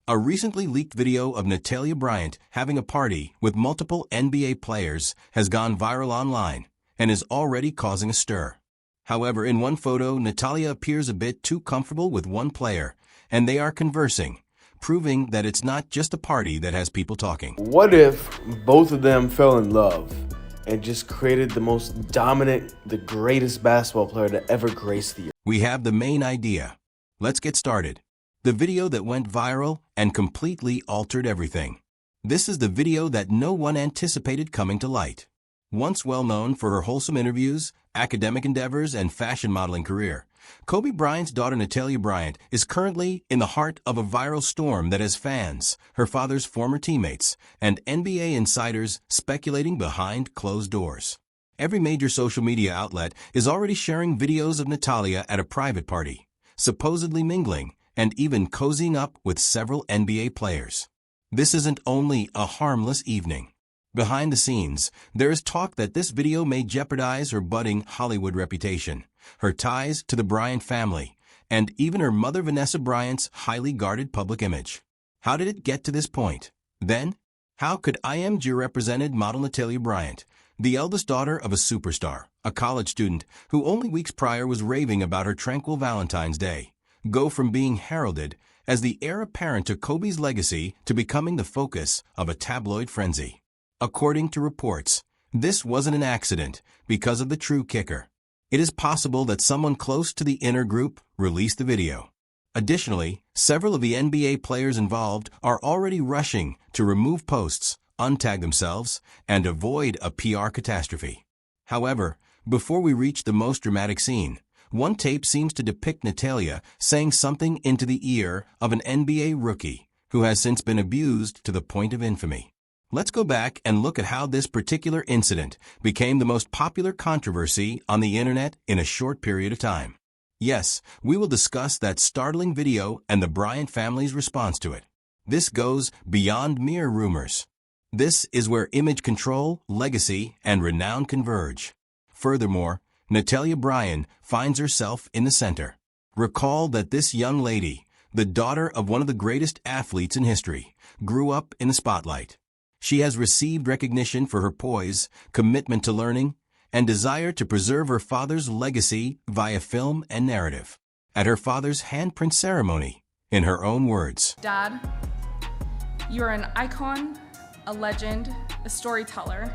A recently leaked video of Natalia Bryant having a party with multiple NBA players has gone viral online and is already causing a stir. However, in one photo, Natalia appears a bit too comfortable with one player, and they are conversing, proving that it's not just a party that has people talking. What if both of them fell in love and just created the most dominant, the greatest basketball player to ever grace the earth? We have the main idea. Let's get started. The video that went viral and completely altered everything. This is the video that no one anticipated coming to light. Once well known for her wholesome interviews, academic endeavors, and fashion modeling career, Kobe Bryant's daughter Natalia Bryant is currently in the heart of a viral storm that has fans, her father's former teammates, and NBA insiders speculating behind closed doors. Every major social media outlet is already sharing videos of Natalia at a private party, supposedly mingling, and even cozying up with several NBA players. This isn't only a harmless evening. Behind the scenes, there is talk that this video may jeopardize her budding Hollywood reputation, her ties to the Bryant family, and even her mother Vanessa Bryant's highly guarded public image. How did it get to this point? Then, how could IMG represented model Natalia Bryant, the eldest daughter of a superstar, a college student who only weeks prior was raving about her tranquil Valentine's Day, go from being heralded as the heir apparent to Kobe's legacy to becoming the focus of a tabloid frenzy? According to reports, this wasn't an accident because of the true kicker. It is possible that someone close to the inner group released the video. Additionally, several of the NBA players involved are already rushing to remove posts, untag themselves, and avoid a PR catastrophe. However, before we reach the most dramatic scene, one tape seems to depict Natalia saying something into the ear of an NBA rookie who has since been abused to the point of infamy. Let's go back and look at how this particular incident became the most popular controversy on the internet in a short period of time. Yes, we will discuss that startling video and the Bryant family's response to it. This goes beyond mere rumors. This is where image control, legacy, and renown converge. Furthermore, Natalia Bryant finds herself in the center. Recall that this young lady, the daughter of one of the greatest athletes in history, grew up in the spotlight. She has received recognition for her poise, commitment to learning, and desire to preserve her father's legacy via film and narrative. At her father's handprint ceremony, in her own words, "Dad, you are an icon, a legend, a storyteller,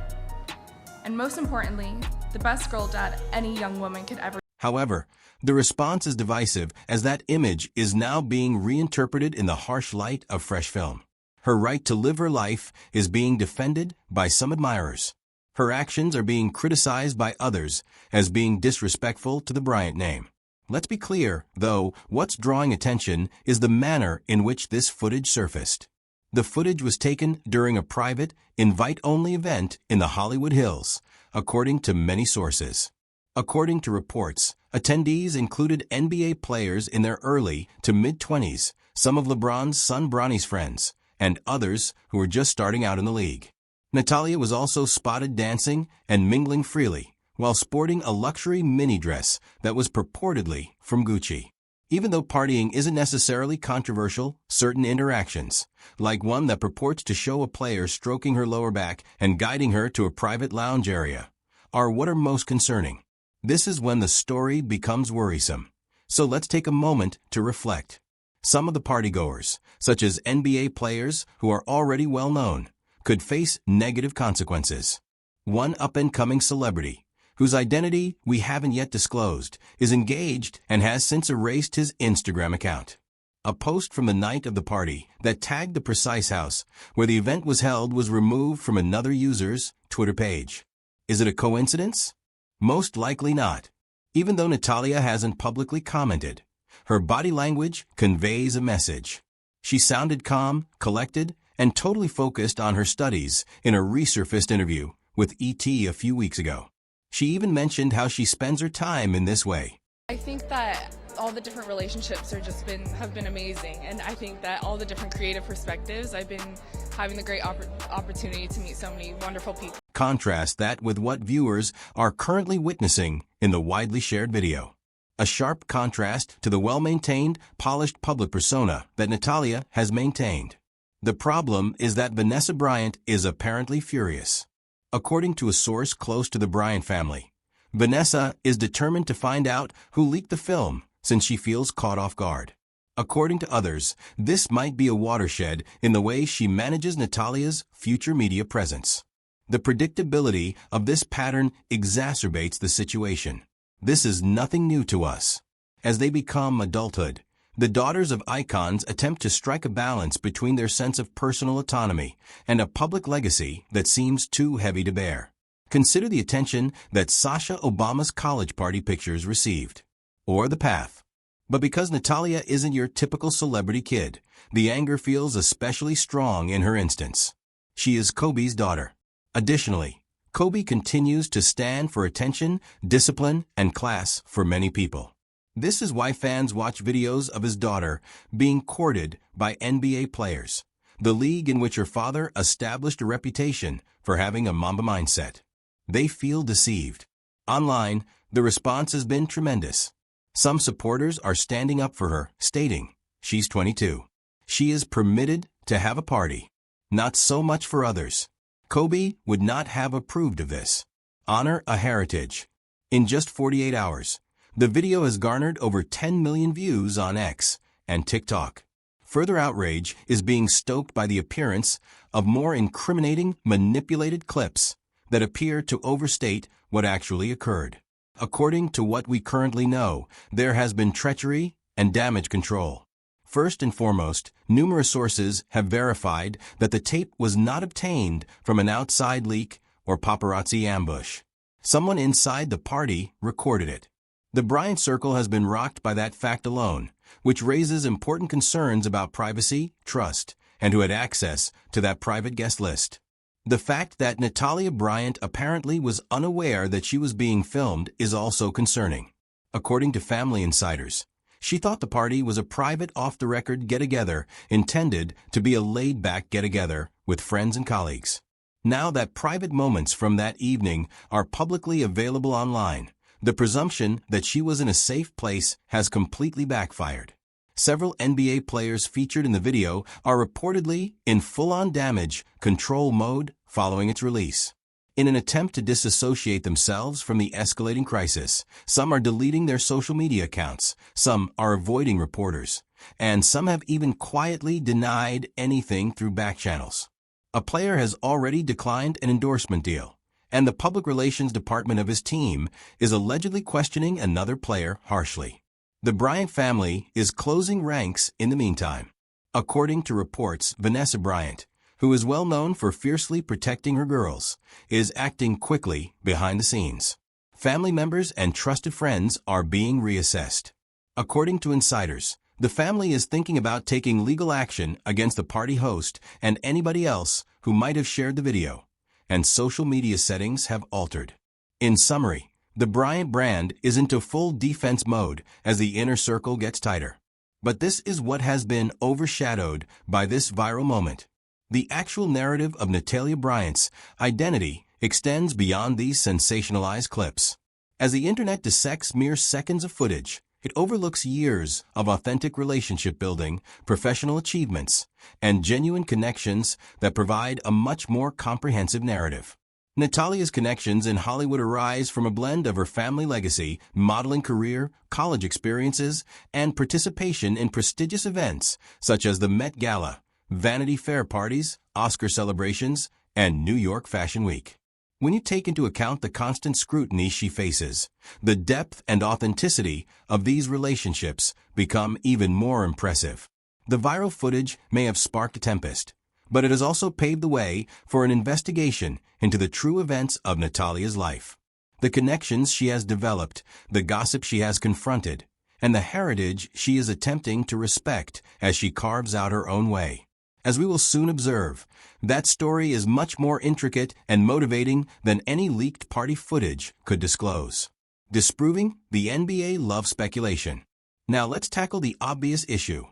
and most importantly, the best girl dad any young woman could ever." However, the response is divisive as that image is now being reinterpreted in the harsh light of fresh film. Her right to live her life is being defended by some admirers. Her actions are being criticized by others as being disrespectful to the Bryant name. Let's be clear, though, what's drawing attention is the manner in which this footage surfaced. The footage was taken during a private, invite-only event in the Hollywood Hills, according to many sources. According to reports, attendees included NBA players in their early to mid-20s, some of LeBron's son Bronny's friends, and others who were just starting out in the league. Natalia was also spotted dancing and mingling freely, while sporting a luxury mini dress that was purportedly from Gucci. Even though partying isn't necessarily controversial, certain interactions, like one that purports to show a player stroking her lower back and guiding her to a private lounge area, are what are most concerning. This is when the story becomes worrisome. So let's take a moment to reflect. Some of the partygoers, such as NBA players who are already well known, could face negative consequences. One up-and-coming celebrity, whose identity we haven't yet disclosed, is engaged and has since erased his Instagram account. A post from the night of the party that tagged the precise house where the event was held was removed from another user's Twitter page. Is it a coincidence? Most likely not. Even though Natalia hasn't publicly commented, her body language conveys a message. She sounded calm, collected, and totally focused on her studies in a resurfaced interview with ET a few weeks ago. She even mentioned how she spends her time in this way. I think that all the different relationships have been amazing, and I think that all the different creative perspectives, I've been having the great opportunity to meet so many wonderful people. Contrast that with what viewers are currently witnessing in the widely shared video. a sharp contrast to the well-maintained, polished public persona that Natalia has maintained. The problem is that Vanessa Bryant is apparently furious. According to a source close to the Bryant family, Vanessa is determined to find out who leaked the film since she feels caught off guard. According to others, this might be a watershed in the way she manages Natalia's future media presence. The predictability of this pattern exacerbates the situation. This is nothing new to us. As they become adulthood, the daughters of icons attempt to strike a balance between their sense of personal autonomy and a public legacy that seems too heavy to bear. Consider the attention that Sasha Obama's college party pictures received. Or the path. But because Natalia isn't your typical celebrity kid, the anger feels especially strong in her instance. She is Kobe's daughter. Additionally, Kobe continues to stand for attention, discipline, and class for many people. This is why fans watch videos of his daughter being courted by NBA players, the league in which her father established a reputation for having a Mamba mindset. They feel deceived. Online, the response has been tremendous. Some supporters are standing up for her, stating, "She's 22. She is permitted to have a party." Not so much for others. Kobe would not have approved of this. Honor a heritage. In just 48 hours, the video has garnered over 10 million views on X and TikTok. Further outrage is being stoked by the appearance of more incriminating, manipulated clips that appear to overstate what actually occurred. According to what we currently know, there has been treachery and damage control. First and foremost, numerous sources have verified that the tape was not obtained from an outside leak or paparazzi ambush. Someone inside the party recorded it. The Bryant circle has been rocked by that fact alone, which raises important concerns about privacy, trust, and who had access to that private guest list. The fact that Natalia Bryant apparently was unaware that she was being filmed is also concerning. According to family insiders, she thought the party was a private off-the-record get-together intended to be a laid-back get-together with friends and colleagues. Now that private moments from that evening are publicly available online, the presumption that she was in a safe place has completely backfired. Several NBA players featured in the video are reportedly in full-on damage control mode following its release. In an attempt to disassociate themselves from the escalating crisis, some are deleting their social media accounts, some are avoiding reporters, and some have even quietly denied anything through back channels. A player has already declined an endorsement deal, and the public relations department of his team is allegedly questioning another player harshly. The Bryant family is closing ranks in the meantime. According to reports, Vanessa Bryant, who is well known for fiercely protecting her girls, is acting quickly behind the scenes. Family members and trusted friends are being reassessed. According to insiders, the family is thinking about taking legal action against the party host and anybody else who might have shared the video, and social media settings have altered. In summary, the Bryant brand is into full defense mode as the inner circle gets tighter. But this is what has been overshadowed by this viral moment. The actual narrative of Natalia Bryant's identity extends beyond these sensationalized clips. As the internet dissects mere seconds of footage, it overlooks years of authentic relationship building, professional achievements, and genuine connections that provide a much more comprehensive narrative. Natalia's connections in Hollywood arise from a blend of her family legacy, modeling career, college experiences, and participation in prestigious events such as the Met Gala, Vanity Fair parties, Oscar celebrations, and New York Fashion Week. When you take into account the constant scrutiny she faces, the depth and authenticity of these relationships become even more impressive. The viral footage may have sparked a tempest, but it has also paved the way for an investigation into the true events of Natalia's life. The connections she has developed, the gossip she has confronted, and the heritage she is attempting to respect as she carves out her own way. As we will soon observe, that story is much more intricate and motivating than any leaked party footage could disclose. Disproving the NBA love speculation. Now let's tackle the obvious issue.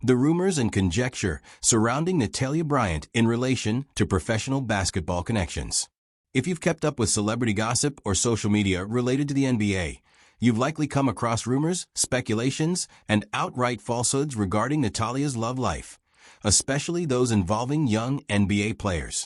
The rumors and conjecture surrounding Natalia Bryant in relation to professional basketball connections. If you've kept up with celebrity gossip or social media related to the NBA, You've likely come across rumors, speculations, and outright falsehoods regarding Natalia's love life, especially those involving young NBA players.